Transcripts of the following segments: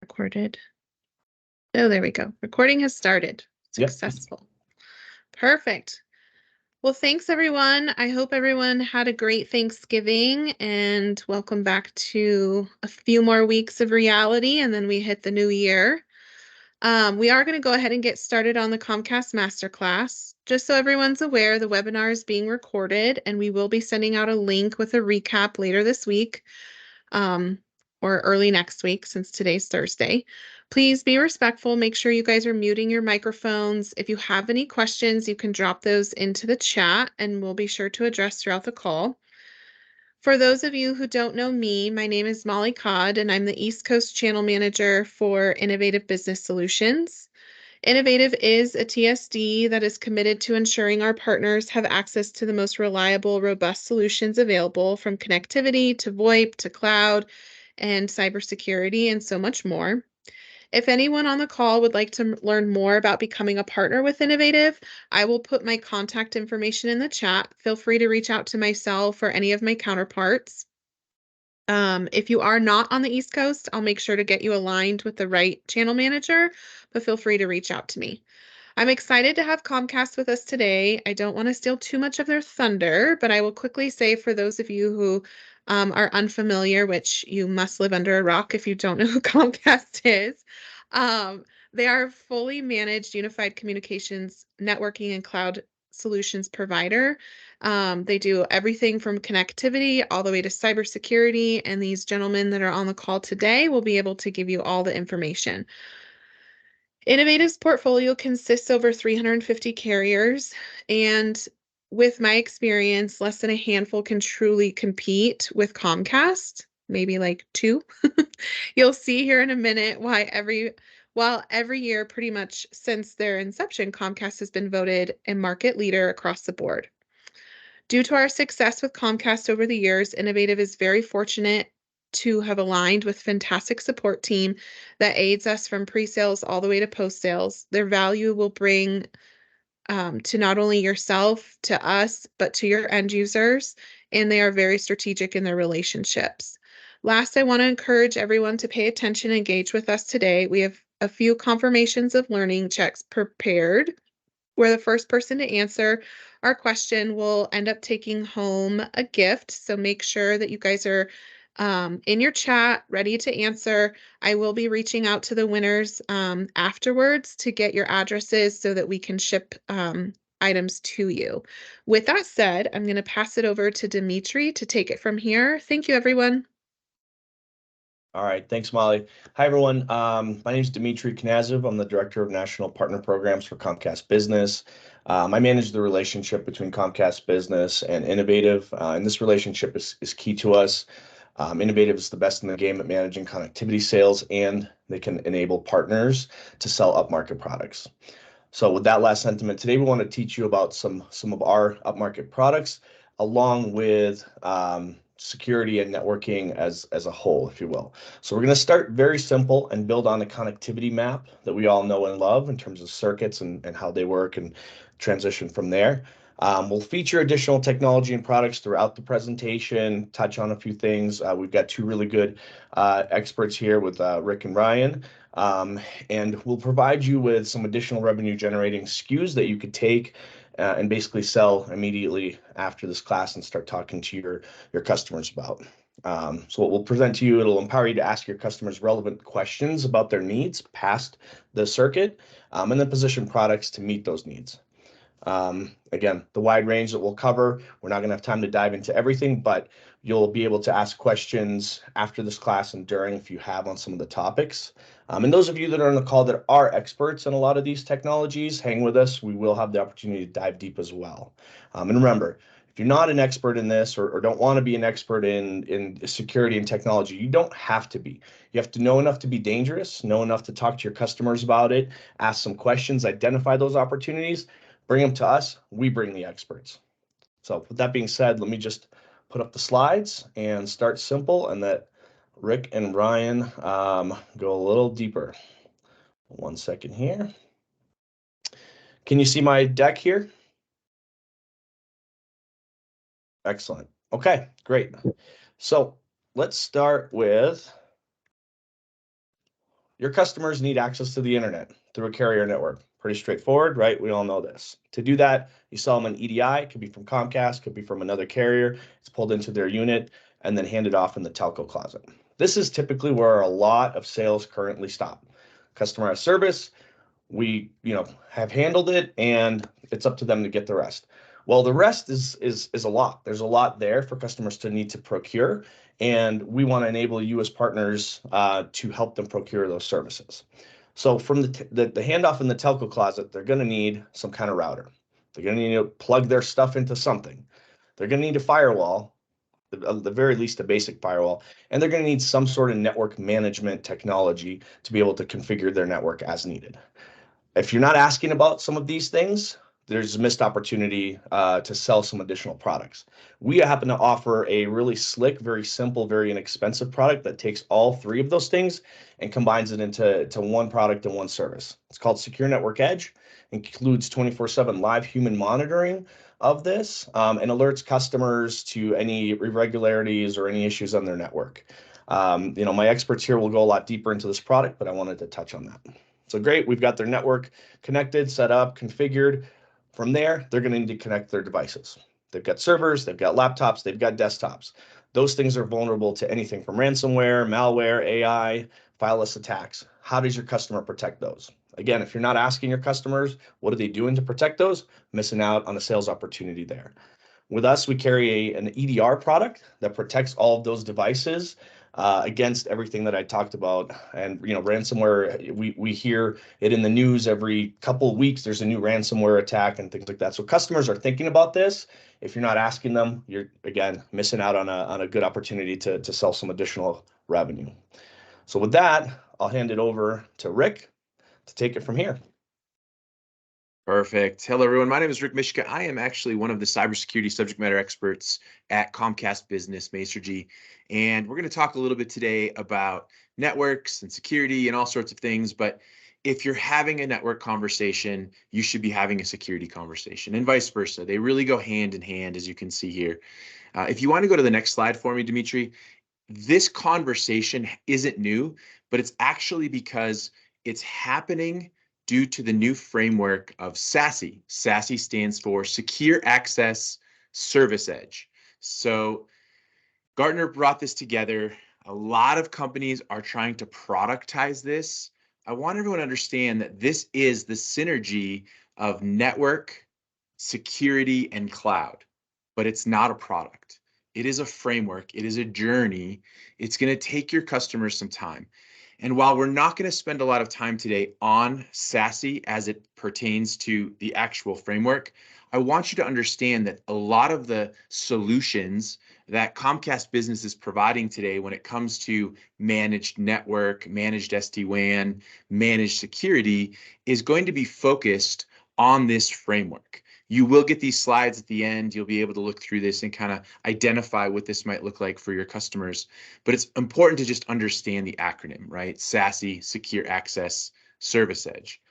Recorded. Oh, there we go. Recording has started. Yep. Successful. Perfect. Well, thanks everyone. I hope everyone had a great Thanksgiving and welcome back to a few more weeks of reality and then we hit the new year. We are going to go ahead and get started on the Comcast Masterclass. Just so everyone's aware, the webinar is being recorded and we will be sending out a link with a recap later this week. Or early next week since today's Thursday. Please be respectful. Make sure you guys are muting your microphones. If you have any questions, you can drop those into the chat and we'll be sure to address throughout the call. For those of you who don't know me, my name is Molly Codd and I'm the East Coast Channel Manager for Innovative Business Solutions. Innovative is a TSD that is committed to ensuring our partners have access to the most reliable, robust solutions available, from connectivity to VoIP to cloud and cybersecurity and so much more. If anyone on the call would like to learn more about becoming a partner with Innovative, I will put my contact information in the chat. Feel free to reach out to myself or any of my counterparts. If you are not on the East Coast, I'll make sure to get you aligned with the right channel manager, but feel free to reach out to me. I'm excited to have Comcast with us today. I don't want to steal too much of their thunder, but I will quickly say for those of you who are unfamiliar, which you must live under a rock if you don't know who Comcast is, they are a fully managed unified communications, networking, and cloud solutions provider. They do everything from connectivity all the way to cybersecurity, and these gentlemen that are on the call today will be able to give you all the information. Innovative's portfolio consists over 350 carriers, and with my experience, less than a handful can truly compete with Comcast, maybe like two. You'll see here in a minute while every year, pretty much since their inception, Comcast has been voted a market leader across the board. Due to our success with Comcast over the years, Innovative is very fortunate to have aligned with a fantastic support team that aids us from pre-sales all the way to post-sales. Their value will bring to not only yourself, to us, but to your end users, and they are very strategic in their relationships. Last, I want to encourage everyone to pay attention and engage with us today. We have a few confirmations of learning checks prepared, where the first person to answer our question will end up taking home a gift. So make sure that you guys are in your chat, ready to answer. I will be reaching out to the winners afterwards to get your addresses so that we can ship items to you. With that said, I'm going to pass it over to Dimitri to take it from here. Thank you, everyone. All right, thanks, Molly. Hi, everyone. My name is Dimitri Knazov. I'm the Director of National Partner Programs for Comcast Business. I manage the relationship between Comcast Business and Innovative, and this relationship is key to us. Innovative is the best in the game at managing connectivity sales, and they can enable partners to sell upmarket products. So with that last sentiment, today we want to teach you about some of our upmarket products, along with security and networking as a whole, if you will. So we're going to start very simple and build on a connectivity map that we all know and love in terms of circuits and how they work, and transition from there. We'll feature additional technology and products throughout the presentation, touch on a few things. We've got two really good experts here with Rick and Ryan, and we'll provide you with some additional revenue generating SKUs that you could take and basically sell immediately after this class and start talking to your customers about. So what we'll present to you, it'll empower you to ask your customers relevant questions about their needs past the circuit, and then position products to meet those needs. Again, the wide range that we'll cover, we're not going to have time to dive into everything, but you'll be able to ask questions after this class and during if you have on some of the topics. And those of you that are on the call that are experts in a lot of these technologies, hang with us. We will have the opportunity to dive deep as well. And remember, if you're not an expert in this or don't want to be an expert in security and technology, you don't have to be. You have to know enough to be dangerous, know enough to talk to your customers about it, ask some questions, identify those opportunities, bring them to us. We bring the experts. So with that being said, let me just put up the slides and start simple, and let Rick and Ryan go a little deeper. 1 second here. Can you see my deck here? Excellent. Okay, great. So let's start with Your customers need access to the internet through a carrier network. Pretty straightforward, right? We all know this. To do that, you sell them an EDI. It could be from Comcast, could be from another carrier. It's pulled into their unit and then handed off in the telco closet. This is typically where a lot of sales currently stop. Customer has service, we have handled it, and it's up to them to get the rest. Well, the rest is a lot. There's a lot there for customers to need to procure, and we want to enable you as partners to help them procure those services. So from the handoff in the telco closet, they're going to need some kind of router. They're going to need to plug their stuff into something. They're going to need a firewall, at the very least a basic firewall, and they're going to need some sort of network management technology to be able to configure their network as needed. If you're not asking about some of these things, there's a missed opportunity to sell some additional products. We happen to offer a really slick, very simple, very inexpensive product that takes all three of those things and combines it into one product and one service. It's called Secure Network Edge. Includes 24/7 live human monitoring of this and alerts customers to any irregularities or any issues on their network. My experts here will go a lot deeper into this product, but I wanted to touch on that. So great, we've got their network connected, set up, configured. From there, they're going to need to connect their devices. They've got servers, they've got laptops, they've got desktops. Those things are vulnerable to anything from ransomware, malware, AI, fileless attacks. How does your customer protect those? Again, if you're not asking your customers, what are they doing to protect those? Missing out on a sales opportunity there. With us, we carry an EDR product that protects all of those devices against everything that I talked about. And ransomware, we hear it in the news every couple of weeks. There's a new ransomware attack and things like that. So customers are thinking about this. If you're not asking them, you're again missing out on a good opportunity to sell some additional revenue. So with that, I'll hand it over to Rick to take it from here. Perfect. Hello, everyone. My name is Rick Mishka. I am actually one of the cybersecurity subject matter experts at Comcast Business, Masergy. And we're going to talk a little bit today about networks and security and all sorts of things. But if you're having a network conversation, you should be having a security conversation and vice versa. They really go hand in hand, as you can see here. If you want to go to the next slide for me, Dimitri, this conversation isn't new, but it's actually because it's happening due to the new framework of SASE. SASE stands for Secure Access Service Edge. So Gartner brought this together. A lot of companies are trying to productize this. I want everyone to understand that this is the synergy of network, security, and cloud, but it's not a product. It is a framework. It is a journey. It's going to take your customers some time. And while we're not going to spend a lot of time today on SASE as it pertains to the actual framework, I want you to understand that a lot of the solutions that Comcast Business is providing today when it comes to managed network, managed SD-WAN, managed security is going to be focused on this framework. You will get these slides at the end. You'll be able to look through this and kind of identify what this might look like for your customers. But it's important to just understand the acronym, right? SASE, Secure Access Service Edge.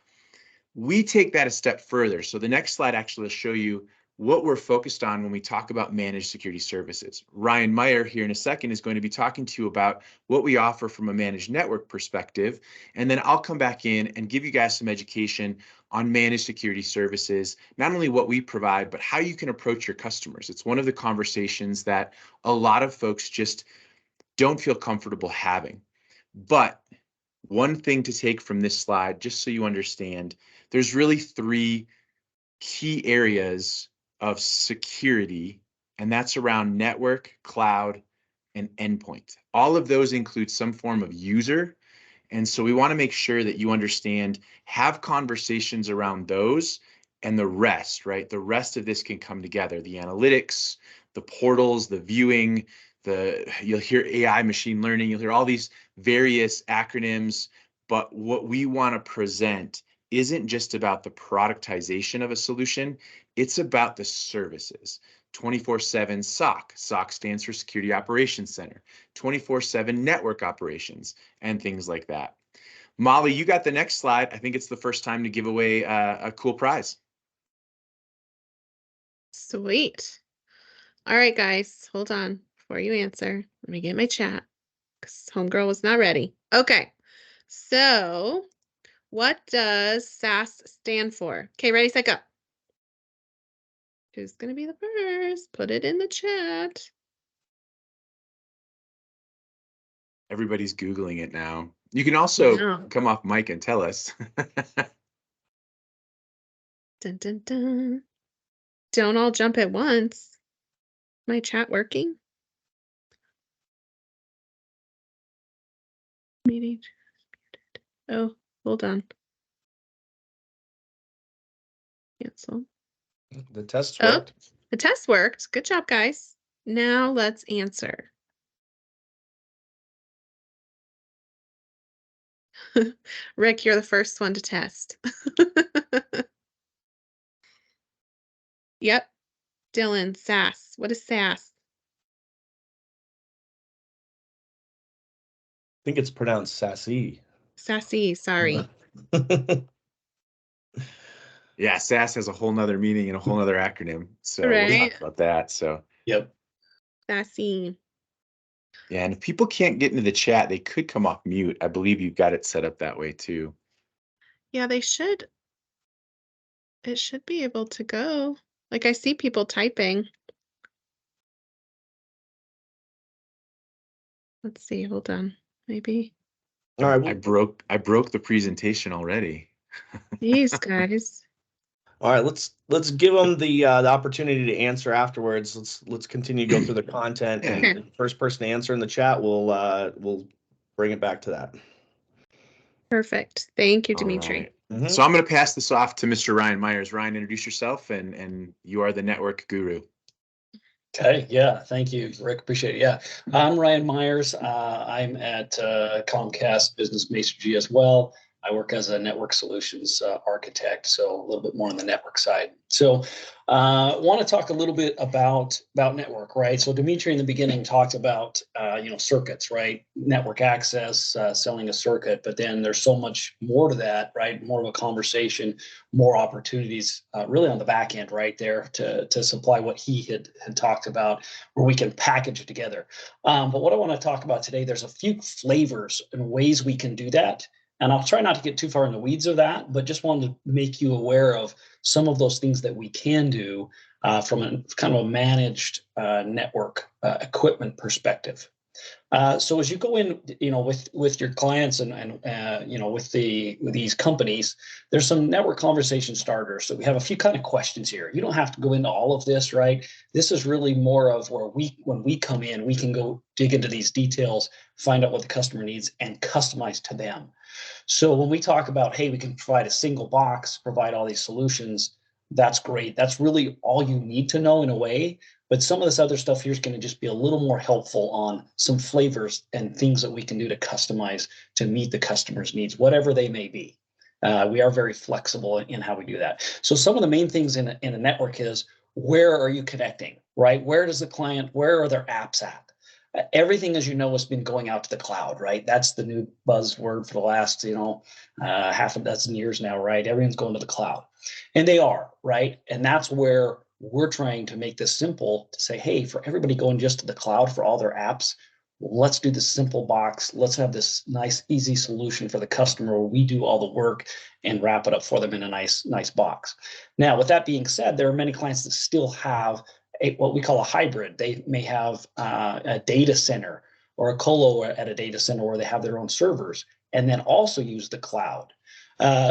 We take that a step further. So the next slide actually will show you what we're focused on when we talk about managed security services. Ryan Meyer here in a second is going to be talking to you about what we offer from a managed network perspective. And then I'll come back in and give you guys some education on managed security services, not only what we provide, but how you can approach your customers. It's one of the conversations that a lot of folks just don't feel comfortable having. But one thing to take from this slide, just so you understand, there's really three key areas of security, and that's around network, cloud, and endpoint. All of those include some form of user. And so we want to make sure that you understand, have conversations around those and the rest, right? The rest of this can come together. The analytics, the portals, the viewing, you'll hear AI, machine learning, you'll hear all these various acronyms. But what we want to present isn't just about the productization of a solution, it's about the services. 24/7 SOC. SOC stands for Security Operations Center. 24/7 network operations and things like that. Molly, you got the next slide. I think it's the first time to give away a cool prize. Sweet. All right, guys, hold on before you answer. Let me get my chat because homegirl was not ready. Okay. So what does SaaS stand for? Okay, ready, set, go. Who's going to be the first? Put it in the chat. Everybody's Googling it now. You can also No. come off mic and tell us. Dun, dun, dun. Don't all jump at once. My chat working? Meeting. Oh, hold on. Cancel. The tests Oh, worked. the test worked. Good job, guys. Now let's answer. Rick, you're the first one to test. Yep. Dylan, SaaS. What is SaaS? I think it's pronounced sassy. Sassy, sorry. Yeah, SaaS has a whole nother meaning and a whole nother acronym. So we'll Right. talk about that. So Yep. Sassy. yeah, and if people can't get into the chat, they could come off mute. I believe you've got it set up that way too. Yeah, they should. It should be able to go. Like I see people typing. Let's see, hold on. Maybe. All right. I broke the presentation already. These guys. All right. Let's give them the opportunity to answer afterwards. Let's continue to go through the content. Yeah. And the first person to answer in the chat, we'll bring it back to that. Perfect. Thank you, All Dimitri. right. So I'm going to pass this off to Mr. Ryan Myers. Ryan, introduce yourself, and you are the network guru. Okay, yeah, thank you, Rick. Appreciate it. Yeah, I'm Ryan Myers. I'm at Comcast Business Solutions as well. I work as a network solutions architect, so a little bit more on the network side. So, want to talk a little bit about network, right? So, Dimitri in the beginning talked about circuits, right? Network access, selling a circuit, but then there's so much more to that, right? More of a conversation, more opportunities, really on the back end, right there to supply what he had talked about, where we can package it together. But what I want to talk about today, there's a few flavors and ways we can do that. And I'll try not to get too far in the weeds of that, but just wanted to make you aware of some of those things that we can do from a kind of a managed network equipment perspective. So as you go in, with your clients and with these companies, there's some network conversation starters. So we have a few kind of questions here. You don't have to go into all of this, right? This is really more of where when we come in, we can go dig into these details, find out what the customer needs, and customize to them. So when we talk about, hey, we can provide a single box, provide all these solutions, that's great. That's really all you need to know in a way. But some of this other stuff here is going to just be a little more helpful on some flavors and things that we can do to customize to meet the customer's needs, whatever they may be. We are very flexible in how we do that. So some of the main things in a network is, where are you connecting, right? Where are their apps at? Everything, as you know, has been going out to the cloud, right? That's the new buzzword for the last, half a dozen years now, right? Everything's going to the cloud, and they are, right? And that's where we're trying to make this simple to say, hey, for everybody going just to the cloud for all their apps, let's do this simple box. Let's have this nice, easy solution for the customer where we do all the work and wrap it up for them in a nice box. Now, with that being said, there are many clients that still have what we call a hybrid. They may have a data center or a colo at a data center where they have their own servers and then also use the cloud.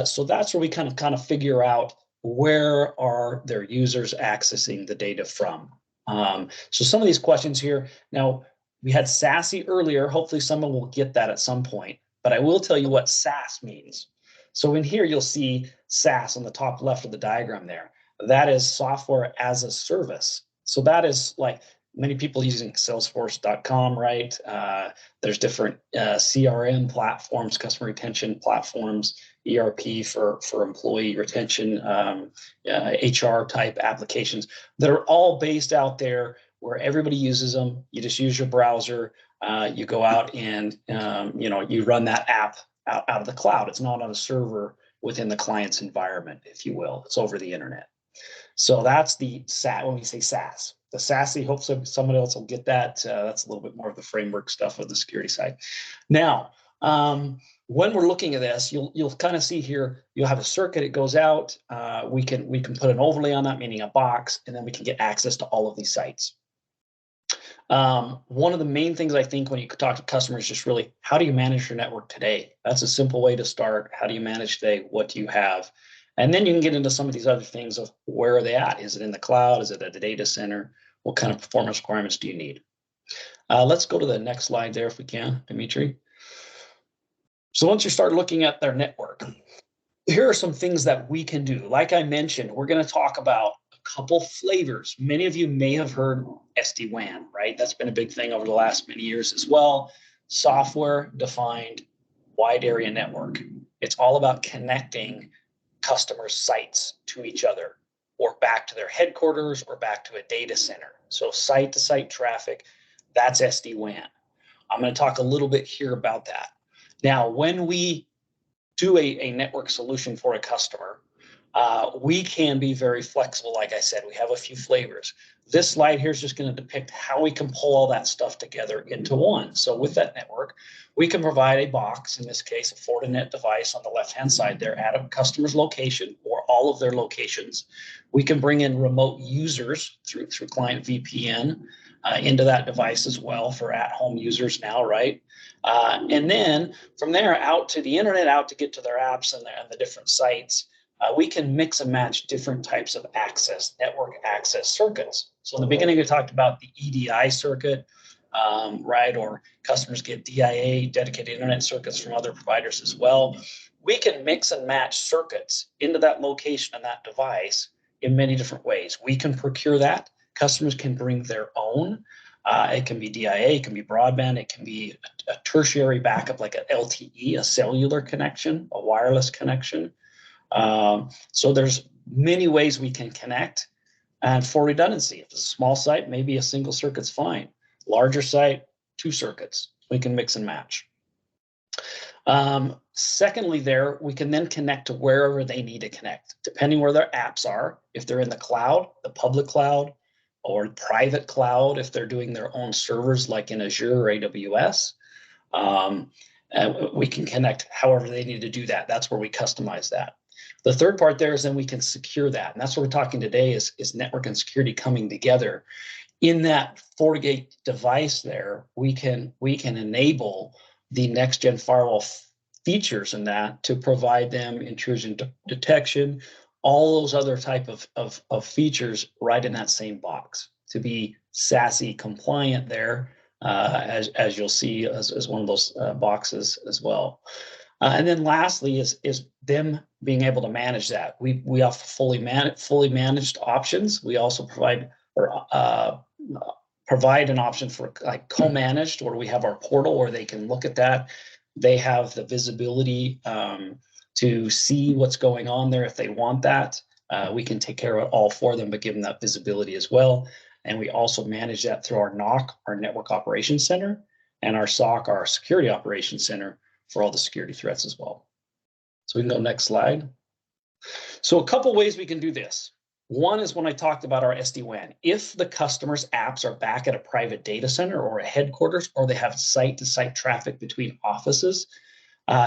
So that's where we kind of figure out, where are their users accessing the data from. So some of these questions here, now we had SASE earlier. Hopefully someone will get that at some point, but I will tell you what SaaS means. So in here, you'll see SaaS on the top left of the diagram there. That is software as a service. So that is like many people using Salesforce.com, right? There's different CRM platforms, customer retention platforms, ERP for employee retention, HR type applications that are all based out there where everybody uses them. You just use your browser. You go out and you run that app out of the cloud. It's not on a server within the client's environment, if you will. It's over the internet. So that's the SaaS. When we say SaaS, the SASE, hopefully someone else will get that. That's a little bit more of the framework stuff of the security side. Now, when we're looking at this, you'll kind of see here, you'll have a circuit, it goes out. We can put an overlay on that, meaning a box, and then we can get access to all of these sites. One of the main things I think when you talk to customers is just really, how do you manage your network today? That's a simple way to start. How do you manage today? What do you have? And then you can get into some of these other things of where are they at? Is it in the cloud? Is it at the data center? What kind of performance requirements do you need? Let's go to the next slide there if we can, Dimitri. So once you start looking at their network, here are some things that we can do. Like I mentioned, we're going to talk about a couple flavors. Many of you may have heard SD-WAN, right? That's been a big thing over the last many years as well. Software-defined wide area network. It's all about connecting customer sites to each other, or back to their headquarters, or back to a data center. So site-to-site traffic, that's SD-WAN. I'm going to talk a little bit here about that. Now, when we do a network solution for a customer, we can be very flexible. Like I said, we have a few flavors. This slide here is just going to depict how we can pull all that stuff together into one. So with that network, we can provide a box, in this case, a Fortinet device on the left-hand side there at a customer's location or all of their locations. We can bring in remote users through client VPN into that device as well for at-home users now, right? And then from there out to the internet, out to get to their apps and the different sites, we can mix and match different types of access, network access circuits. So in the beginning, we talked about the EDI circuit, right? Or customers get DIA, dedicated internet circuits from other providers as well. We can mix and match circuits into that location and that device in many different ways. We can procure that. Customers can bring their own. It can be DIA, it can be broadband, it can be a tertiary backup like an LTE, a cellular connection, a wireless connection. So there's many ways we can connect. And for redundancy, if it's a small site, maybe a single circuit's fine. Larger site, 2 circuits. We can mix and match. Secondly, there, we can then connect to wherever they need to connect, depending where their apps are. If they're in the cloud, the public cloud, or private cloud, if they're doing their own servers like in Azure or AWS, we can connect however they need to do that. That's where we customize that. The third part there is then we can secure that. And that's what we're talking today is network and security coming together. In that FortiGate device there, we can enable the next-gen firewall features in that to provide them intrusion detection, all those other type of features right in that same box to be SASE compliant there, as you'll see as one of those boxes as well. And then lastly is them being able to manage that. We offer fully managed options. We also provide an option for like co-managed, where we have our portal where they can look at that. They have the visibility to see what's going on there if they want that. We can take care of it all for them, but give them that visibility as well. And we also manage that through our NOC, our Network Operations Center, and our SOC, our Security Operations Center, for all the security threats as well. So we can go next slide. So a couple ways we can do this. One is when I talked about our SD-WAN. If the customer's apps are back at a private data center or a headquarters, or they have site-to-site traffic between offices,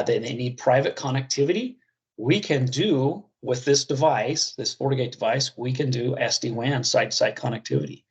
they need private connectivity, we can do with this device, this FortiGate device, we can do SD-WAN site-to-site connectivity.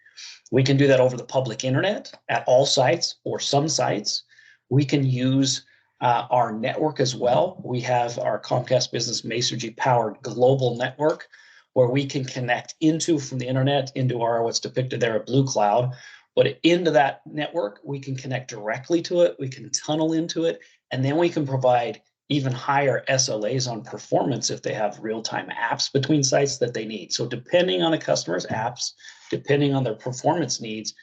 We can do that over the public internet at all sites or some sites. We can use our network as well. We have our Comcast Business Masergy powered global network where we can connect into from the internet into our what's depicted there, a blue cloud. But into that network, we can connect directly to it. We can tunnel into it, and then we can provide even higher SLAs on performance if they have real-time apps between sites that they need. So depending on the customer's apps, depending on their performance needs,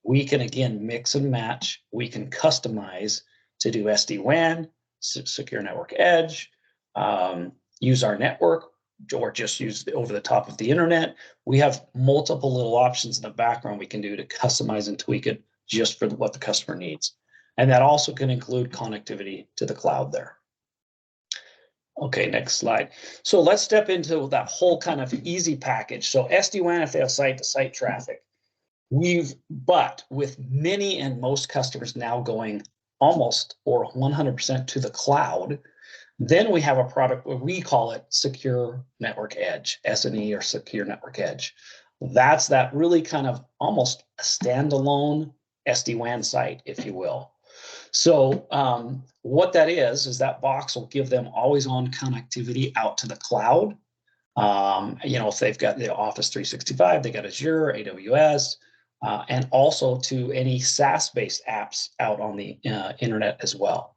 we can again mix and match. We can customize to do SD-WAN, secure network edge, use our network, or just use over the top of the internet. We have multiple little options in the background we can do to customize and tweak it just for what the customer needs. And that also can include connectivity to the cloud there. Okay, next slide. So let's step into that whole kind of easy package. So SD-WAN, if they have site-to-site traffic, but with many and most customers now going almost or 100% to the cloud. Then we have a product where we call it Secure Network Edge, SNE, or Secure Network Edge. That's that really kind of almost a standalone SD-WAN site, if you will. So what that is that box will give them always on connectivity out to the cloud. If they've got the Office 365, they got Azure, AWS, and also to any SaaS-based apps out on the internet as well.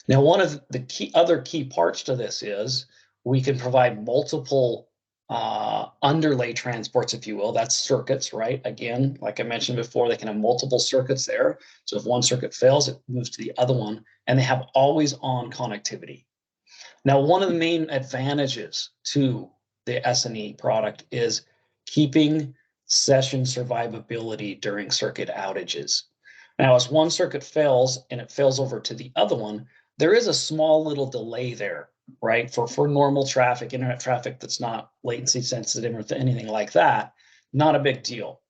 Now, one of the other key parts to this is we can provide multiple underlay transports, if you will. That's circuits, right? Again, like I mentioned before, they can have multiple circuits there. So if one circuit fails, it moves to the other one, and they have always on connectivity. Now, one of the main advantages to the SNE product is keeping session survivability during circuit outages. Now, as one circuit fails and it fails over to the other one, there is a small little delay there, right? For normal traffic, internet traffic that's not latency sensitive or anything like that, not a big deal.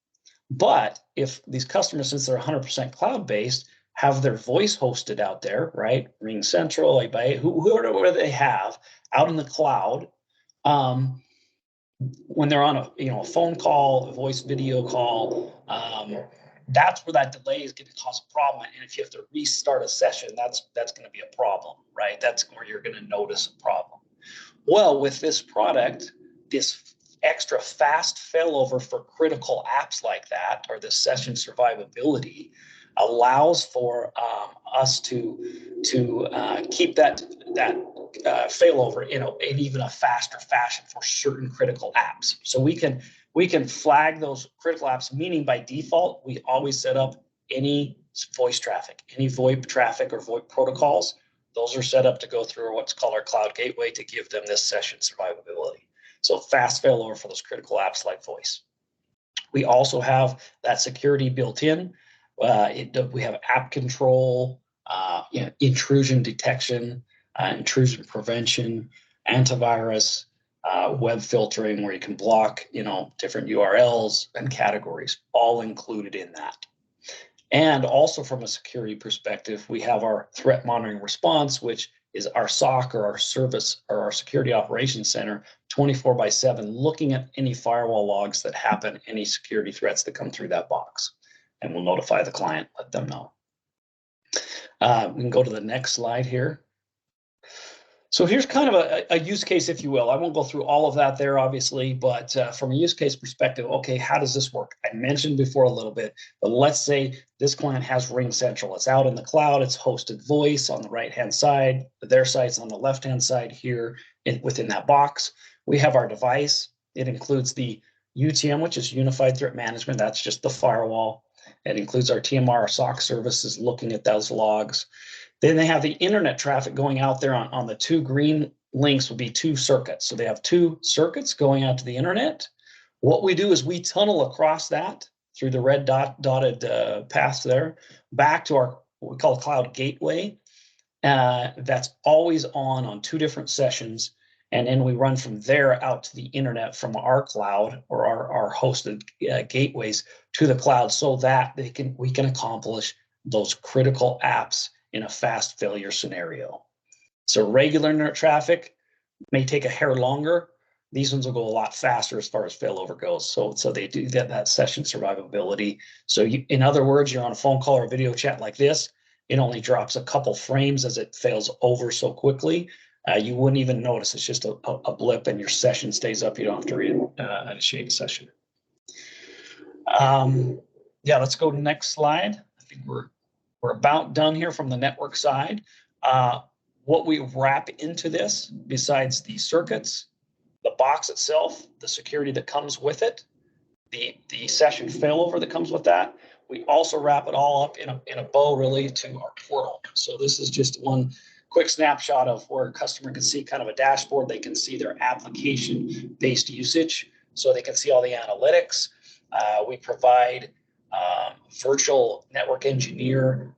But if these customers, since they're 100% cloud-based, have their voice hosted out there, right? RingCentral, whoever they have out in the cloud, when they're on a phone call, a voice video call, that's where that delay is going to cause a problem. And if you have to restart a session, that's going to be a problem, right? That's where you're going to notice a problem. Well, with this product, this extra fast failover for critical apps like that, or the session survivability, allows for us to keep that failover in even a faster fashion for certain critical apps. So we can flag those critical apps, meaning by default, we always set up any voice traffic, any VoIP traffic or VoIP protocols. Those are set up to go through what's called our cloud gateway to give them this session survivability. So fast failover for those critical apps like voice. We also have that security built in. We have app control, intrusion detection, intrusion prevention, antivirus, web filtering, where you can block, different URLs and categories, all included in that. And also from a security perspective, we have our threat monitoring response, which is our SOC, or our service, or our security operations center, 24/7, looking at any firewall logs that happen, any security threats that come through that box. And we'll notify the client, let them know. We can go to the next slide here. So here's kind of a use case, if you will. I won't go through all of that there, obviously, but from a use case perspective, okay, how does this work? I mentioned before a little bit, but let's say this client has RingCentral. It's out in the cloud. It's hosted voice on the right-hand side. Their site's on the left-hand side here within that box. We have our device. It includes the UTM, which is Unified Threat Management. That's just the firewall. It includes our TMR, our SOC services, looking at those logs. Then they have the internet traffic going out there on the two green links would be two circuits. So they have two circuits going out to the internet. What we do is we tunnel across that through the red dotted path there back to our, what we call a cloud gateway. That's always on two different sessions. And then we run from there out to the internet from our cloud, or our hosted gateways to the cloud, so that we can accomplish those critical apps in a fast failure scenario. So regular internet traffic may take a hair longer. These ones will go a lot faster as far as failover goes. So they do get that session survivability. So in other words, you're on a phone call or a video chat like this, it only drops a couple frames as it fails over so quickly. You wouldn't even notice. It's just a blip, and your session stays up. You don't have to reinitiate a session. Let's go to the next slide. I think we're about done here from the network side. What we wrap into this, besides the circuits, the box itself, the security that comes with it, the session failover that comes with that, we also wrap it all up in a bow, really, to our portal. So this is just one quick snapshot of where a customer can see kind of a dashboard. They can see their application-based usage, so they can see all the analytics. We provide virtual network engineer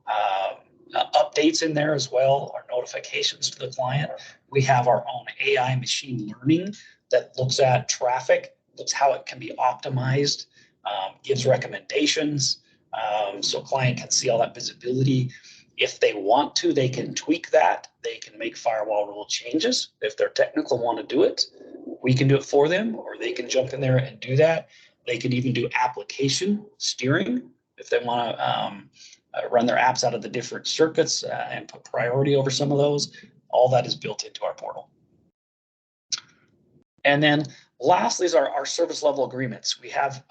updates in there as well, our notifications to the client. We have our own AI machine learning that looks at traffic, looks how it can be optimized, gives recommendations, so client can see all that visibility. If they want to, they can tweak that. They can make firewall rule changes. If they're technical, want to do it, we can do it for them, or they can jump in there and do that. They can even do application steering if they want to run their apps out of the different circuits and put priority over some of those. All that is built into our portal. And then lastly is our service level agreements. We have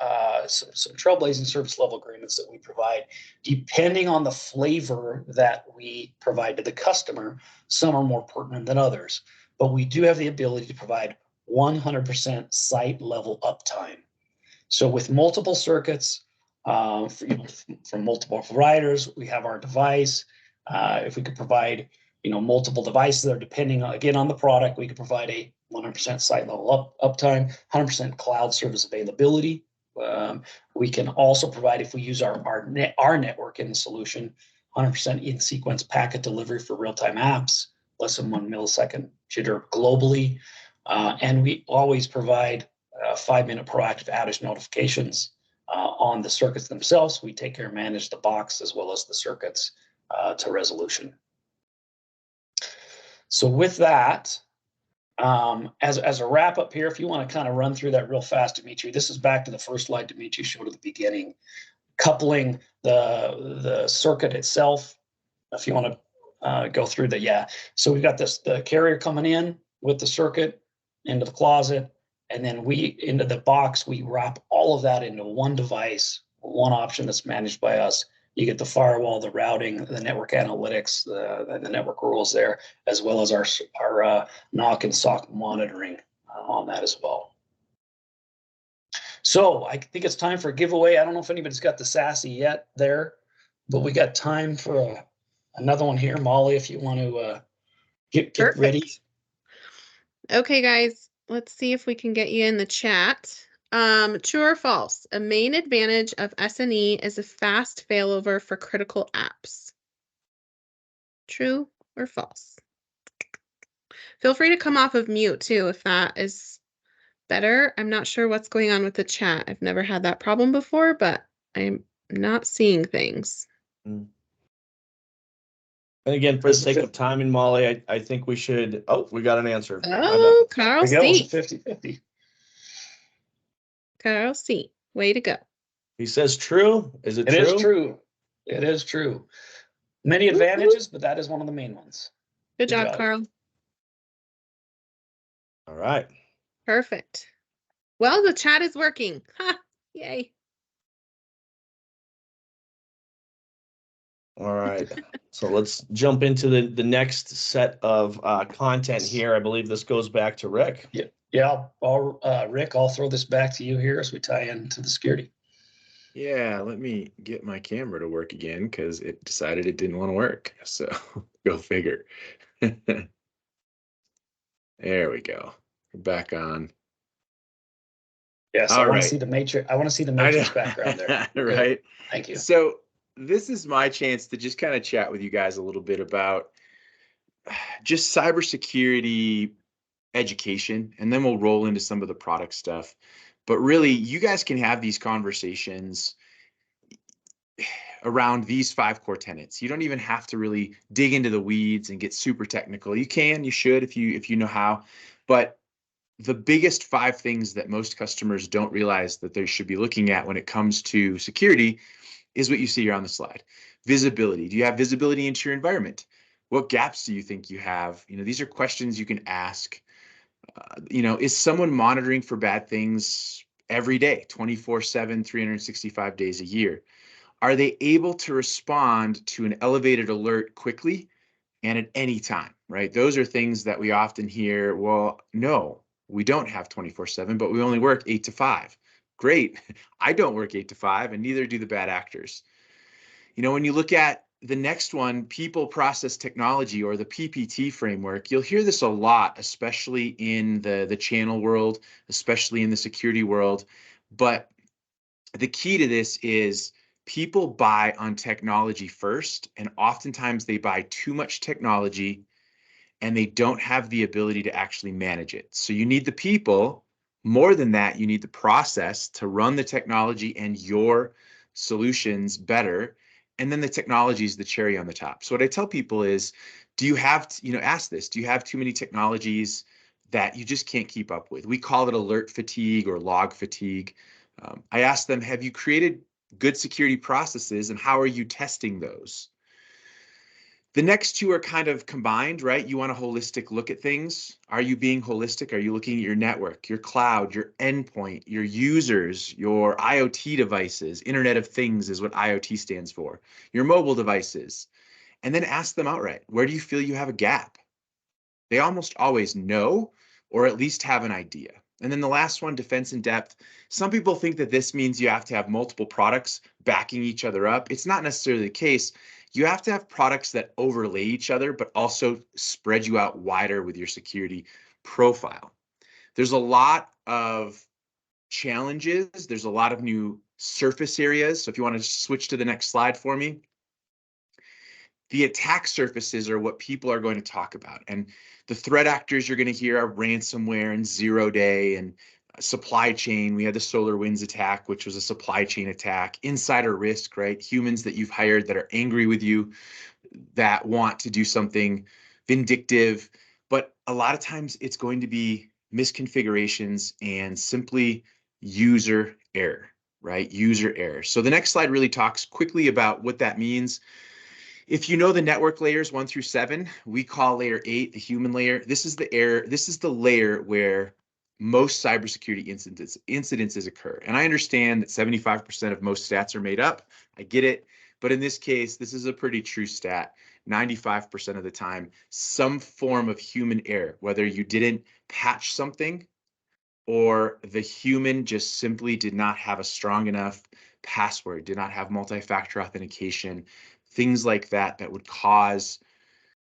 some trailblazing service level agreements that we provide depending on the flavor that we provide to the customer. Some are more pertinent than others, but we do have the ability to provide 100% site level uptime. So with multiple circuits from multiple providers, we have our device. If we could provide multiple devices that are depending again on the product, we could provide a 100% site level uptime, 100% cloud service availability. We can also provide, if we use our networking solution, 100% in sequence packet delivery for real-time apps, less than 1 millisecond jitter globally. And we always provide 5-minute proactive outage notifications on the circuits themselves. We take care and manage the box as well as the circuits to resolution. So with that, as a wrap up here, if you want to kind of run through that real fast, Dimitri, this is back to the first slide Dimitri showed at the beginning, coupling the circuit itself. If you want to go through that, yeah. So we've got the carrier coming in with the circuit into the closet, and then into the box, we wrap all of that into one device, one option that's managed by us. You get the firewall, the routing, the network analytics, the network rules there, as well as our NOC and SOC monitoring on that as well. So I think it's time for a giveaway. I don't know if anybody's got the SASE yet there, but we got time for another one here. Molly, if you want to get ready. Okay, guys, let's see if we can get you in the chat. True or false? A main advantage of SNE is a fast failover for critical apps. True or false? Feel free to come off of mute too if that is better. I'm not sure what's going on with the chat. I've never had that problem before, but I'm not seeing things. And again, for the sake of time and Molly, I think we should. Oh, we got an answer. Oh, Carl C. 50-50. Carl C. Way to go. He says true. Is it true? It is true. It is true. Many advantages, but that is one of the main ones. Good job, Carl. All right. Perfect. Well, the chat is working. Ha! Yay. All right. So let's jump into the next set of content here. I believe this goes back to Rick. Yeah. Rick, I'll throw this back to you here as we tie into the security. Yeah, let me get my camera to work again because it decided it didn't want to work. So go figure. There we go. We're back on. Yes, I want to see the matrix. I want to see the matrix background there. Right. Thank you. So this is my chance to just kind of chat with you guys a little bit about just cybersecurity education, and then we'll roll into some of the product stuff. But really, you guys can have these conversations around these 5 core tenets. You don't even have to really dig into the weeds and get super technical. You can, you should, if you know how. But the biggest 5 things that most customers don't realize that they should be looking at when it comes to security is what you see here on the slide. Visibility. Do you have visibility into your environment? What gaps do you think you have? These are questions you can ask. Is someone monitoring for bad things every day, 24/7, 365 days a year? Are they able to respond to an elevated alert quickly and at any time, right? Those are things that we often hear, well, no, we don't have 24/7, but we only work 8 to 5. Great. I don't work 8 to 5, and neither do the bad actors. When you look at the next one, people, process, technology, or the PPT framework, you'll hear this a lot, especially in the channel world, especially in the security world. But the key to this is people buy on technology first, and oftentimes they buy too much technology and they don't have the ability to actually manage it. So you need the people. More than that, you need the process to run the technology and your solutions better. And then the technology is the cherry on the top. So what I tell people is, do you have, ask this, do you have too many technologies that you just can't keep up with? We call it alert fatigue or log fatigue. I ask them, have you created good security processes and how are you testing those? The next two are kind of combined, right? You want a holistic look at things. Are you being holistic? Are you looking at your network, your cloud, your endpoint, your users, your IoT devices? Internet of Things is what IoT stands for. Your mobile devices. And then ask them outright, where do you feel you have a gap? They almost always know, or at least have an idea. And then the last one, defense in depth. Some people think that this means you have to have multiple products backing each other up. It's not necessarily the case. You have to have products that overlay each other, but also spread you out wider with your security profile. There's a lot of challenges. There's a lot of new surface areas. So if you want to switch to the next slide for me. The attack surfaces are what people are going to talk about. And the threat actors you're going to hear are ransomware and 0-day and supply chain. We had the SolarWinds attack, which was a supply chain attack. Insider risk, right? Humans that you've hired that are angry with you, that want to do something vindictive. But a lot of times it's going to be misconfigurations and simply user error, right? User error. So the next slide really talks quickly about what that means. If you know the network layers 1 through 7, we call layer 8 the human layer. This is the layer where most cybersecurity incidences occur. And I understand that 75% of most stats are made up. I get it. But in this case, this is a pretty true stat. 95% of the time, some form of human error, whether you didn't patch something or the human just simply did not have a strong enough password, did not have multi-factor authentication, things like that would cause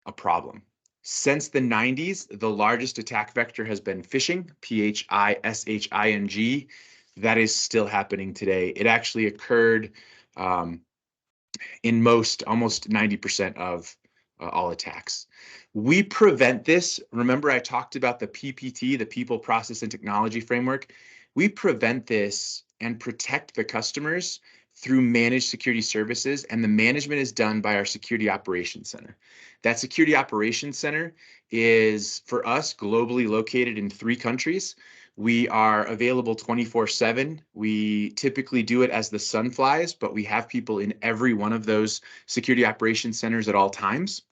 a problem. Since the 90s, the largest attack vector has been phishing, phishing. That is still happening today. It actually occurred in almost 90% of all attacks. We prevent this. Remember, I talked about the PPT, the People, Process, and Technology Framework. We prevent this and protect the customers through managed security services, and the management is done by our Security Operations Center. That Security Operations Center is, for us, globally located in 3 countries. We are available 24/7. We typically do it as the sun flies, but we have people in every one of those security operations centers at all times.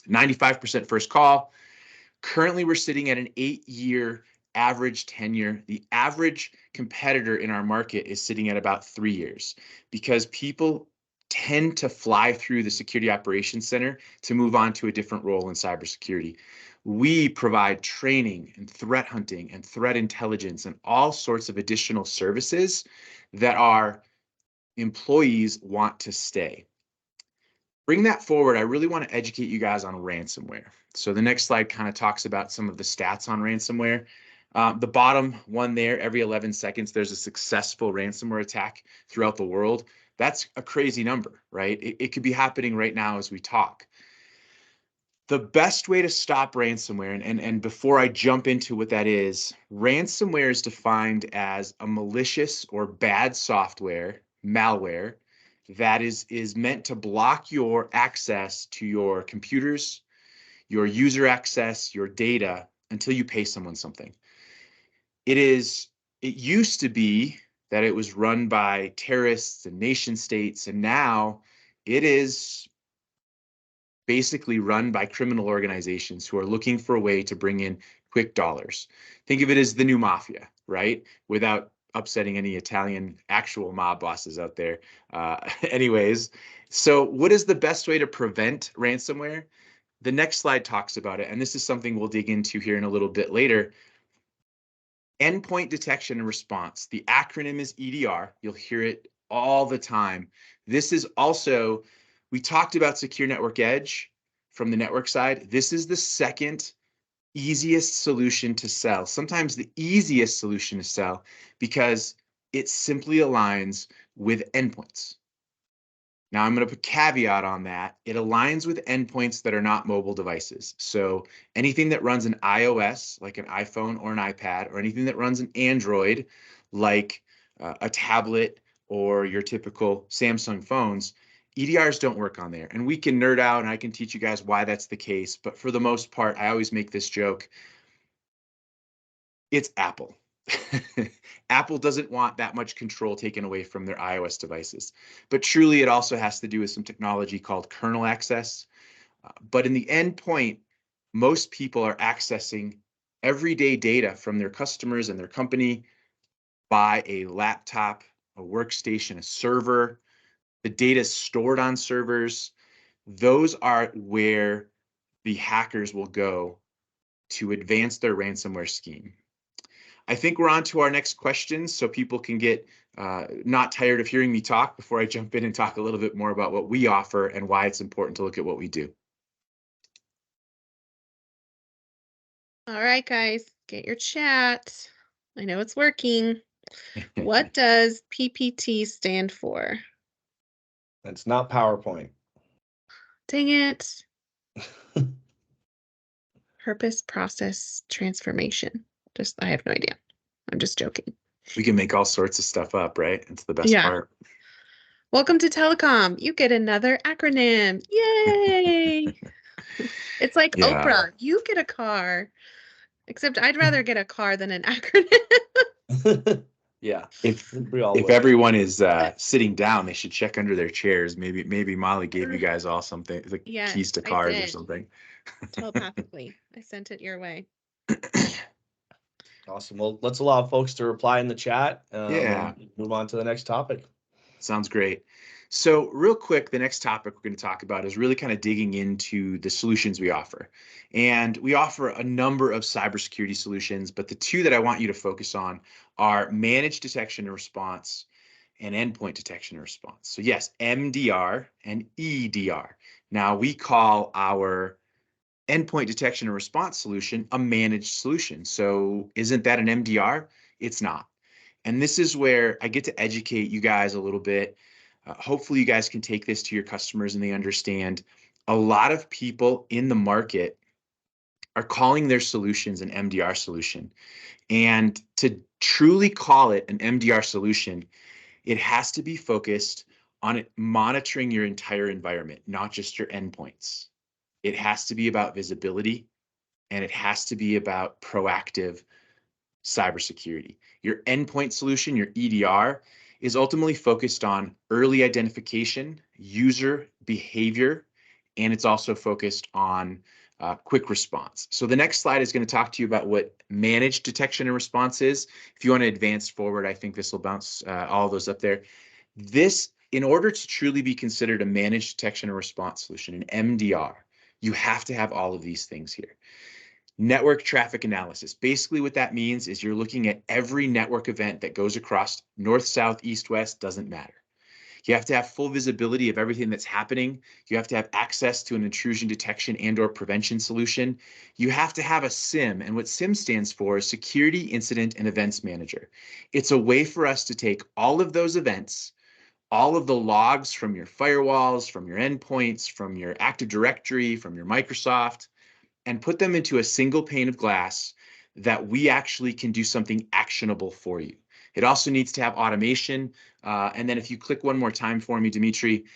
95% first call. Currently, we're sitting at an 8-year average tenure. The average competitor in our market is sitting at about 3 years because people tend to fly through the Security Operations Center to move on to a different role in cybersecurity. We provide training and threat hunting and threat intelligence and all sorts of additional services that our employees want to stay. Bring that forward, I really want to educate you guys on ransomware. So the next slide kind of talks about some of the stats on ransomware. The bottom one there, every 11 seconds, there's a successful ransomware attack throughout the world. That's a crazy number, right? It could be happening right now as we talk. The best way to stop ransomware, and before I jump into what that is, ransomware is defined as a malicious or bad software, malware, that is meant to block your access to your computers, your user access, your data, until you pay someone something. It used to be that it was run by terrorists and nation states, and now it is basically run by criminal organizations who are looking for a way to bring in quick dollars. Think of it as the new mafia, right? Without upsetting any Italian actual mob bosses out there. Anyways, so what is the best way to prevent ransomware? The next slide talks about it, and this is something we'll dig into here in a little bit later. Endpoint detection and response. The acronym is EDR. You'll hear it all the time. This is also, we talked about Secure Network Edge from the network side. This is the second easiest solution to sell. Sometimes the easiest solution to sell because it simply aligns with endpoints. Now I'm going to put caveat on that. It aligns with endpoints that are not mobile devices. So anything that runs an iOS, like an iPhone or an iPad, or anything that runs an Android, like a tablet or your typical Samsung phones, EDRs don't work on there. And we can nerd out and I can teach you guys why that's the case. But for the most part, I always make this joke. It's Apple. Apple doesn't want that much control taken away from their iOS devices. But truly, it also has to do with some technology called kernel access. But in the endpoint, most people are accessing everyday data from their customers and their company by a laptop, a workstation, a server. The data is stored on servers. Those are where the hackers will go to advance their ransomware scheme. I think we're on to our next question so people can get not tired of hearing me talk before I jump in and talk a little bit more about what we offer and why it's important to look at what we do. All right, guys, get your chat. I know it's working. What does PPT stand for? That's not PowerPoint. Dang it. Purpose process transformation. I have no idea. I'm just joking. We can make all sorts of stuff up, right? It's the best Yeah. part. Welcome to Telecom. You get another acronym. Yay! It's like Yeah. Oprah. You get a car. Except I'd rather get a car than an acronym. Yeah. If We all would. everyone is sitting down, they should check under their chairs. Maybe Molly gave you guys all something, like Yes, keys to I cars or did. something. Telepathically. I sent it your way. Awesome. Well, let's allow folks to reply in the chat. Yeah. And move on to the next topic. Sounds great. So real quick, the next topic we're going to talk about is really kind of digging into the solutions we offer. And we offer a number of cybersecurity solutions, but the two that I want you to focus on are managed detection and response and endpoint detection and response. So yes, MDR and EDR. Now we call our endpoint detection and response solution a managed solution. So isn't that an MDR? It's not. And this is where I get to educate you guys a little bit. Hopefully you guys can take this to your customers and they understand a lot of people in the market are calling their solutions an MDR solution. And to truly call it an MDR solution, it has to be focused on monitoring your entire environment, not just your endpoints. It has to be about visibility and it has to be about proactive cybersecurity. Your endpoint solution, your EDR, is ultimately focused on early identification, user behavior, and it's also focused on quick response. So the next slide is going to talk to you about what managed detection and response is. If you want to advance forward, I think this will bounce all those up there. This, in order to truly be considered a managed detection and response solution, an MDR, you have to have all of these things here. Network traffic analysis. Basically what that means is you're looking at every network event that goes across north, south, east, west, doesn't matter. You have to have full visibility of everything that's happening. You have to have access to an intrusion detection and or prevention solution. You have to have a SIM, and what SIM stands for is Security Incident and Events Manager. It's a way for us to take all of those events, all of the logs from your firewalls, from your endpoints, from your Active Directory, from your Microsoft, and put them into a single pane of glass that we actually can do something actionable for you. It also needs to have automation. And then if you click one more time for me, Dimitri,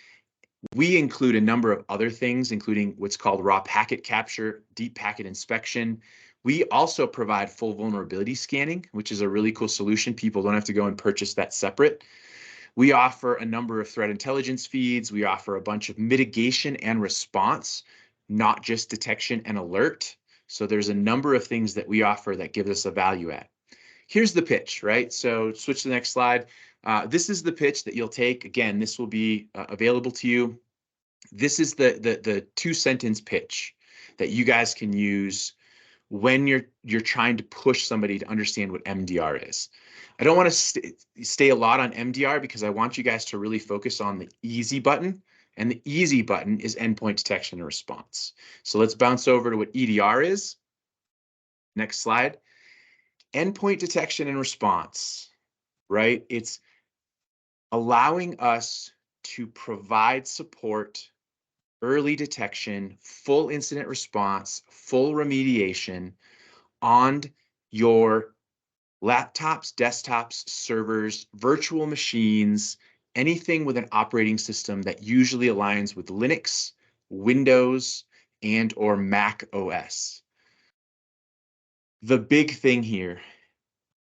we include a number of other things, including what's called raw packet capture, deep packet inspection. We also provide full vulnerability scanning, which is a really cool solution. People don't have to go and purchase that separate. We offer a number of threat intelligence feeds. We offer a bunch of mitigation and response, not just detection and alert. So there's a number of things that we offer that give us a value add. Here's the pitch, right? So switch to the next slide. This is the pitch that you'll take. Again, this will be available to you. This is the two-sentence pitch that you guys can use when you're trying to push somebody to understand what MDR is. I don't want to stay a lot on MDR because I want you guys to really focus on the easy button, and the easy button is endpoint detection and response. So let's bounce over to what EDR is. Next slide. Endpoint detection and response, right? It's allowing us to provide support, early detection, full incident response, full remediation on your laptops, desktops, servers, virtual machines, anything with an operating system that usually aligns with Linux, Windows, and or Mac OS. The big thing here,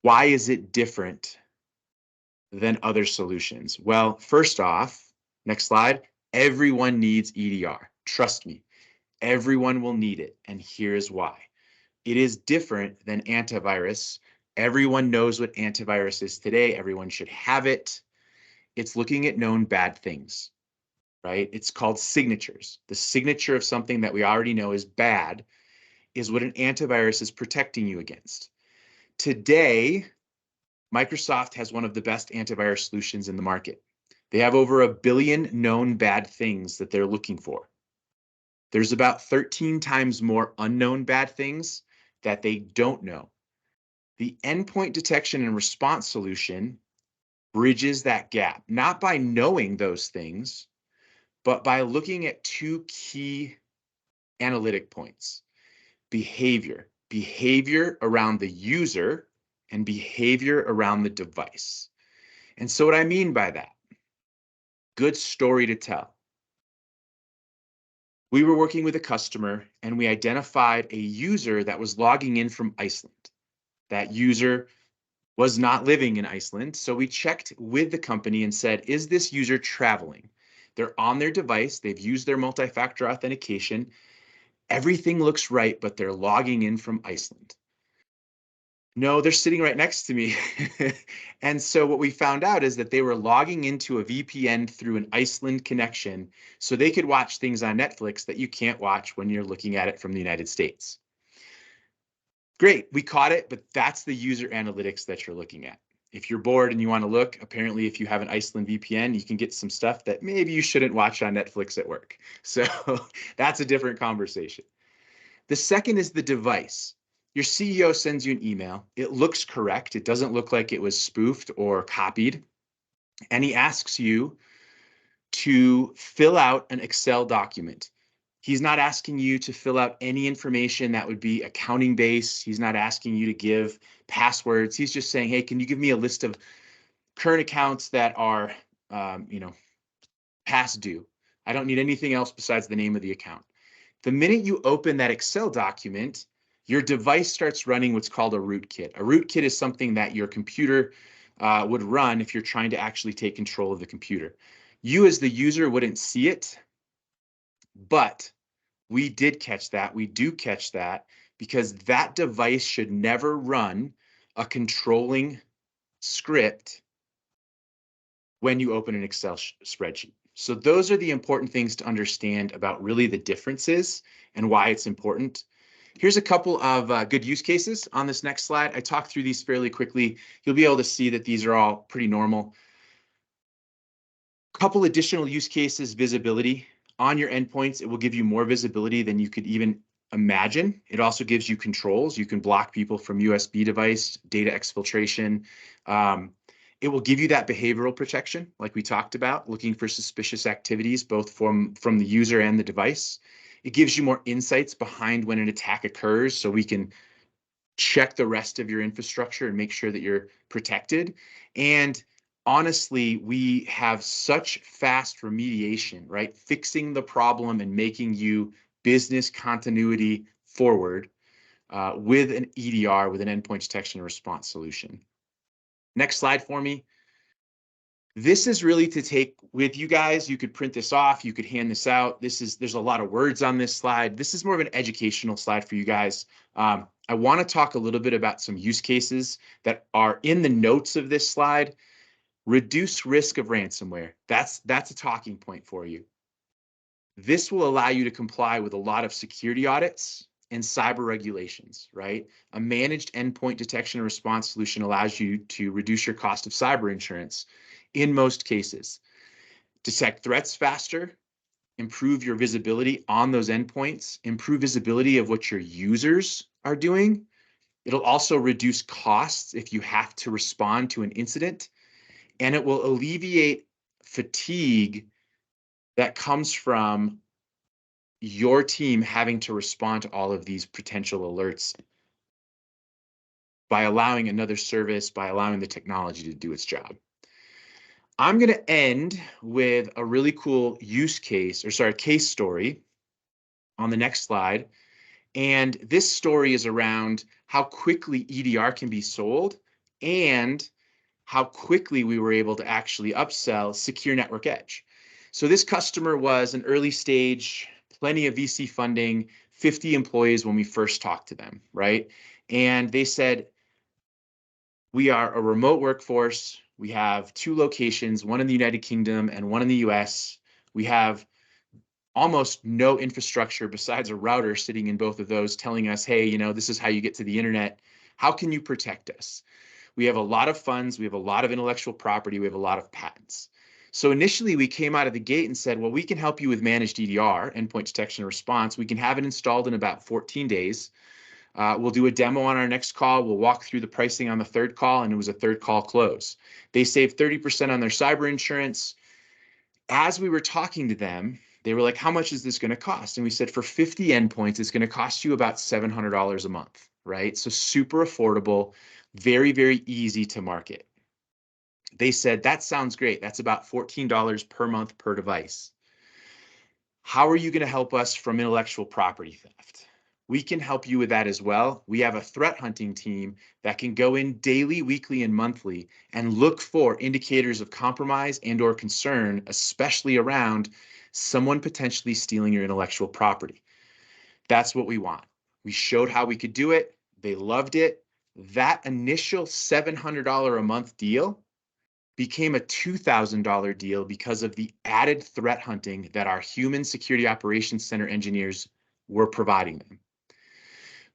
why is it different than other solutions? Well, first off, next slide, everyone needs EDR. Trust me, everyone will need it, and here's why. It is different than antivirus. Everyone knows what antivirus is today. Everyone should have it. It's looking at known bad things, right? It's called signatures. The signature of something that we already know is bad is what an antivirus is protecting you against. Today, Microsoft has one of the best antivirus solutions in the market. They have over 1 billion known bad things that they're looking for. There's about 13 times more unknown bad things that they don't know. The endpoint detection and response solution bridges that gap, not by knowing those things, but by looking at 2 key analytic points: behavior around the user and behavior around the device. And so what I mean by that, good story to tell. We were working with a customer and we identified a user that was logging in from Iceland. That user was not living in Iceland. So we checked with the company and said, is this user traveling? They're on their device. They've used their multi-factor authentication. Everything looks right, but they're logging in from Iceland. No, they're sitting right next to me. And so what we found out is that they were logging into a VPN through an Iceland connection so they could watch things on Netflix that you can't watch when you're looking at it from the United States. Great, we caught it, but that's the user analytics that you're looking at. If you're bored and you want to look, apparently if you have an Iceland VPN, you can get some stuff that maybe you shouldn't watch on Netflix at work. So that's a different conversation. The second is the device. Your CEO sends you an email. It looks correct. It doesn't look like it was spoofed or copied. And he asks you to fill out an Excel document. He's not asking you to fill out any information that would be accounting based. He's not asking you to give passwords. He's just saying, hey, can you give me a list of current accounts that are, past due? I don't need anything else besides the name of the account. The minute you open that Excel document, your device starts running what's called a rootkit. A rootkit is something that your computer would run if you're trying to actually take control of the computer. You as the user wouldn't see it, but we did catch that. We do catch that because that device should never run a controlling script when you open an Excel spreadsheet. So those are the important things to understand about really the differences and why it's important. Here's a couple of good use cases on this next slide. I talked through these fairly quickly. You'll be able to see that these are all pretty normal. Couple additional use cases: visibility. On your endpoints, it will give you more visibility than you could even imagine. It also gives you controls. You can block people from USB device, data exfiltration. It will give you that behavioral protection, like we talked about, looking for suspicious activities, both from the user and the device. It gives you more insights behind when an attack occurs, so we can check the rest of your infrastructure and make sure that you're protected. And honestly, we have such fast remediation, right? Fixing the problem and making you business continuity forward with an EDR, with an endpoint detection and response solution. Next slide for me. This is really to take with you guys. You could print this off. You could hand this out. There's a lot of words on this slide. This is more of an educational slide for you guys. I want to talk a little bit about some use cases that are in the notes of this slide. Reduce risk of ransomware. That's a talking point for you. This will allow you to comply with a lot of security audits and cyber regulations, right? A managed endpoint detection and response solution allows you to reduce your cost of cyber insurance in most cases. Detect threats faster, improve your visibility on those endpoints, improve visibility of what your users are doing. It'll also reduce costs if you have to respond to an incident, and it will alleviate fatigue that comes from your team having to respond to all of these potential alerts by allowing another service, by allowing the technology to do its job. I'm going to end with a really cool case story on the next slide. And this story is around how quickly EDR can be sold and how quickly we were able to actually upsell Secure Network Edge. So this customer was an early stage, plenty of VC funding, 50 employees when we first talked to them, right? And they said, we are a remote workforce. We have 2 locations, one in the United Kingdom and one in the US. We have almost no infrastructure besides a router sitting in both of those telling us, hey, you know, this is how you get to the internet. How can you protect us? We have a lot of funds. We have a lot of intellectual property. We have a lot of patents. So initially we came out of the gate and said, well, we can help you with managed EDR, endpoint detection and response. We can have it installed in about 14 days. We'll do a demo on our next call. We'll walk through the pricing on the 3rd call, and it was a 3rd call close. They saved 30% on their cyber insurance. As we were talking to them, they were like, how much is this going to cost? And we said, for 50 endpoints, it's going to cost you about $700 a month, right? So super affordable, very, very easy to market. They said, that sounds great. That's about $14 per month per device. How are you going to help us from intellectual property theft? We can help you with that as well. We have a threat hunting team that can go in daily, weekly, and monthly and look for indicators of compromise and or concern, especially around someone potentially stealing your intellectual property. That's what we want. We showed how we could do it. They loved it. That initial $700 a month deal became a $2,000 deal because of the added threat hunting that our human security operations center engineers were providing them.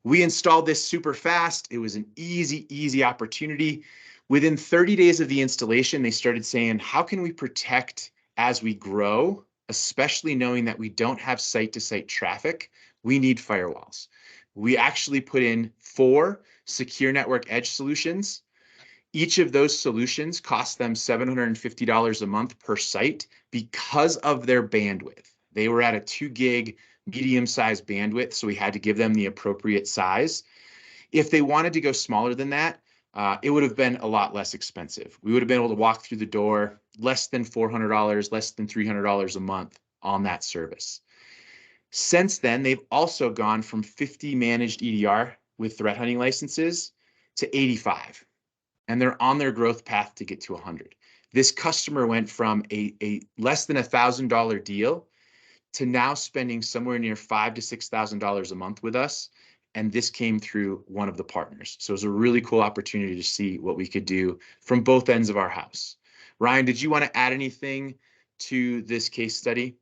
We installed this super fast. It was an easy opportunity. Within 30 days of the installation, they started saying, how can we protect as we grow, especially knowing that we don't have site-to-site traffic? We need firewalls. We actually put in 4 secure network edge solutions. Each of those solutions cost them $750 a month per site because of their bandwidth. They were at a 2 gig medium-sized bandwidth, so we had to give them the appropriate size. If they wanted to go smaller than that, it would have been a lot less expensive. We would have been able to walk through the door less than $400, less than $300 a month on that service. Since then, they've also gone from 50 managed EDR with threat hunting licenses to 85. And they're on their growth path to get to 100. This customer went from a less than $1,000 deal to now spending somewhere near $5,000 to $6,000 a month with us. And this came through one of the partners. So it was a really cool opportunity to see what we could do from both ends of our house. Ryan, did you want to add anything to this case study?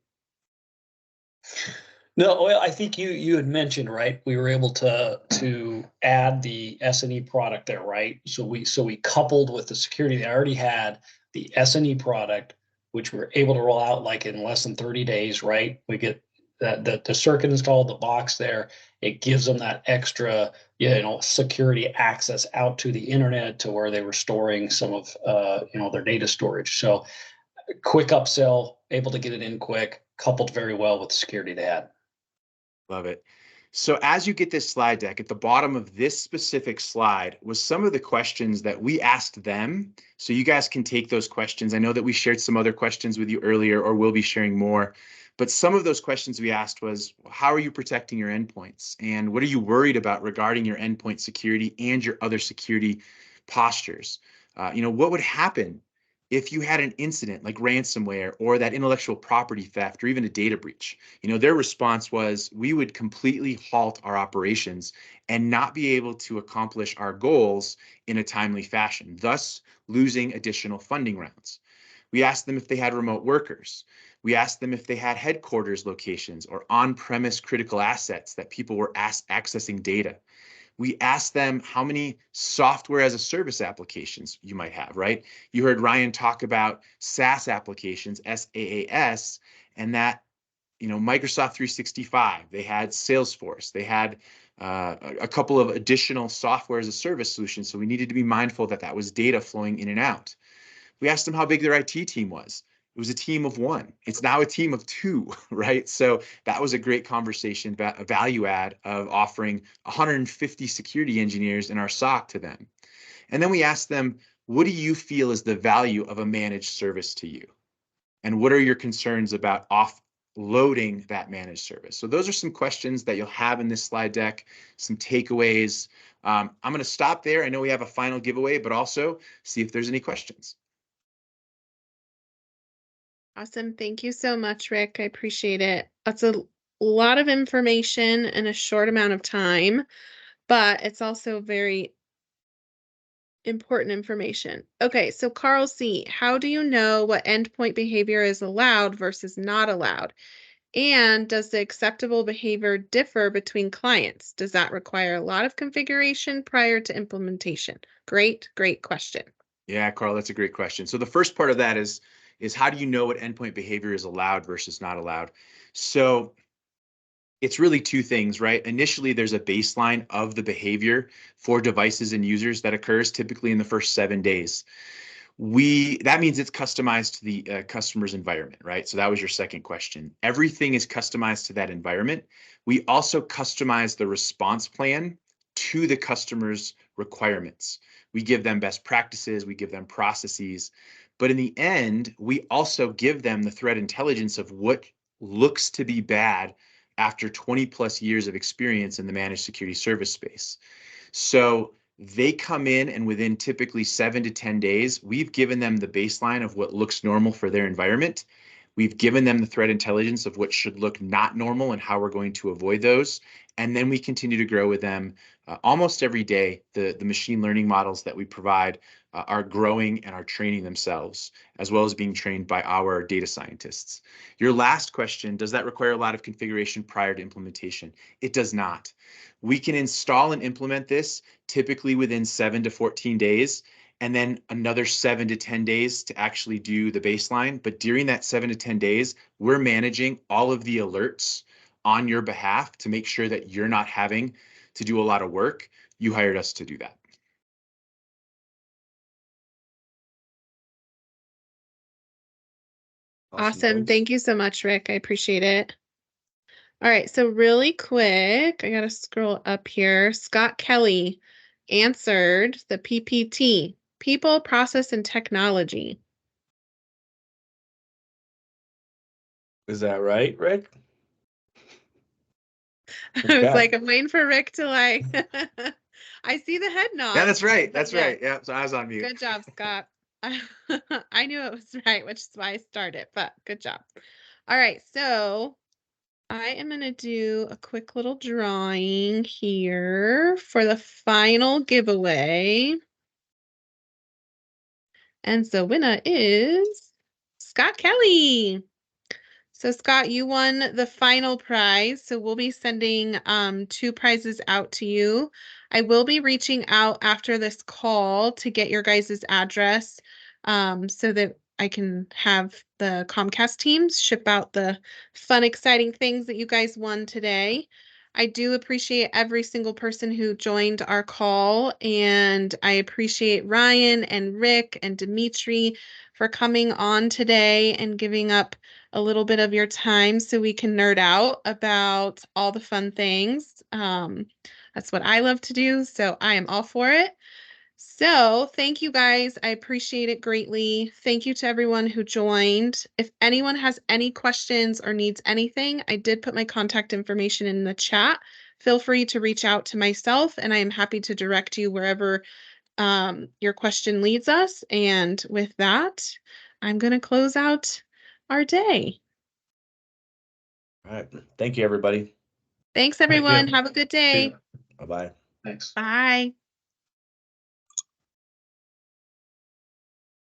No, well, I think you had mentioned, right, we were able to add the S&E product there, right? So we coupled with the security they already had, the S&E product, which we're able to roll out like in less than 30 days, right? We get the circuit installed, the box there. It gives them that extra, security access out to the internet to where they were storing some of their data storage. So quick upsell, able to get it in quick, coupled very well with the security they had. Love it. So as you get this slide deck, at the bottom of this specific slide was some of the questions that we asked them. So you guys can take those questions. I know that we shared some other questions with you earlier, or we'll be sharing more. But some of those questions we asked was, how are you protecting your endpoints? And what are you worried about regarding your endpoint security and your other security postures? What would happen if you had an incident like ransomware or that intellectual property theft or even a data breach? Their response was, we would completely halt our operations and not be able to accomplish our goals in a timely fashion, thus losing additional funding rounds. We asked them if they had remote workers. We asked them if they had headquarters locations or on-premise critical assets that people were accessing data. We asked them how many software as a service applications you might have, right? You heard Ryan talk about SaaS applications, SaaS, and that, Microsoft 365, they had Salesforce, they had a couple of additional software as a service solutions. So we needed to be mindful that was data flowing in and out. We asked them how big their IT team was. It was a team of 1. It's now a team of 2, right? So that was a great conversation about a value add of offering 150 security engineers in our SOC to them. And then we asked them, what do you feel is the value of a managed service to you? And what are your concerns about offloading that managed service? So those are some questions that you'll have in this slide deck, some takeaways. I'm going to stop there. I know we have a final giveaway, but also see if there's any questions. Awesome. Thank you so much, Rick. I appreciate it. That's a lot of information in a short amount of time, but it's also very important information. Okay, so Carl C., how do you know what endpoint behavior is allowed versus not allowed? And does the acceptable behavior differ between clients? Does that require a lot of configuration prior to implementation? Great question. Yeah, Carl, that's a great question. So the first part of that is how do you know what endpoint behavior is allowed versus not allowed? So it's really two things, right? Initially, there's a baseline of the behavior for devices and users that occurs typically in the first 7 days. That means it's customized to the customer's environment, right? So that was your second question. Everything is customized to that environment. We also customize the response plan to the customer's requirements. We give them best practices, we give them processes, but in the end, we also give them the threat intelligence of what looks to be bad after 20 plus years of experience in the managed security service space. So they come in and within typically 7 to 10 days, we've given them the baseline of what looks normal for their environment. We've given them the threat intelligence of what should look not normal and how we're going to avoid those. And then we continue to grow with them almost every day. The machine learning models that we provide are growing and are training themselves, as well as being trained by our data scientists. Your last question, does that require a lot of configuration prior to implementation? It does not. We can install and implement this typically within 7 to 14 days, and then another 7 to 10 days to actually do the baseline. But during that 7 to 10 days, we're managing all of the alerts on your behalf to make sure that you're not having to do a lot of work. You hired us to do that. Awesome. Thank you so much, Rick. I appreciate it. All right, so really quick, I gotta scroll up here. Scott Kelly answered the PPT, People, Process, and Technology. Is that right, Rick? I was like, I'm waiting for Rick to like, I see the head nod. Yeah, that's right. That's yeah. right. Yeah, so I was on mute. Good job, Scott. I knew it was right, which is why I started, but good job. All right, so I am going to do a quick little drawing here for the final giveaway. And the winner is Scott Kelly. So Scott, you won the final prize. So we'll be sending 2 prizes out to you. I will be reaching out after this call to get your guys' address so that I can have the Comcast teams ship out the fun, exciting things that you guys won today. I do appreciate every single person who joined our call, and I appreciate Ryan and Rick and Dimitri for coming on today and giving up a little bit of your time so we can nerd out about all the fun things. That's what I love to do, so I am all for it. So thank you guys. I appreciate it greatly. Thank you to everyone who joined. If anyone has any questions or needs anything, I did put my contact information in the chat. Feel free to reach out to myself, and I am happy to direct you wherever your question leads us. And with that, I'm going to close out our day. All right. Thank you, everybody. Thanks, everyone. Have a good day. Bye-bye. Thanks. Bye.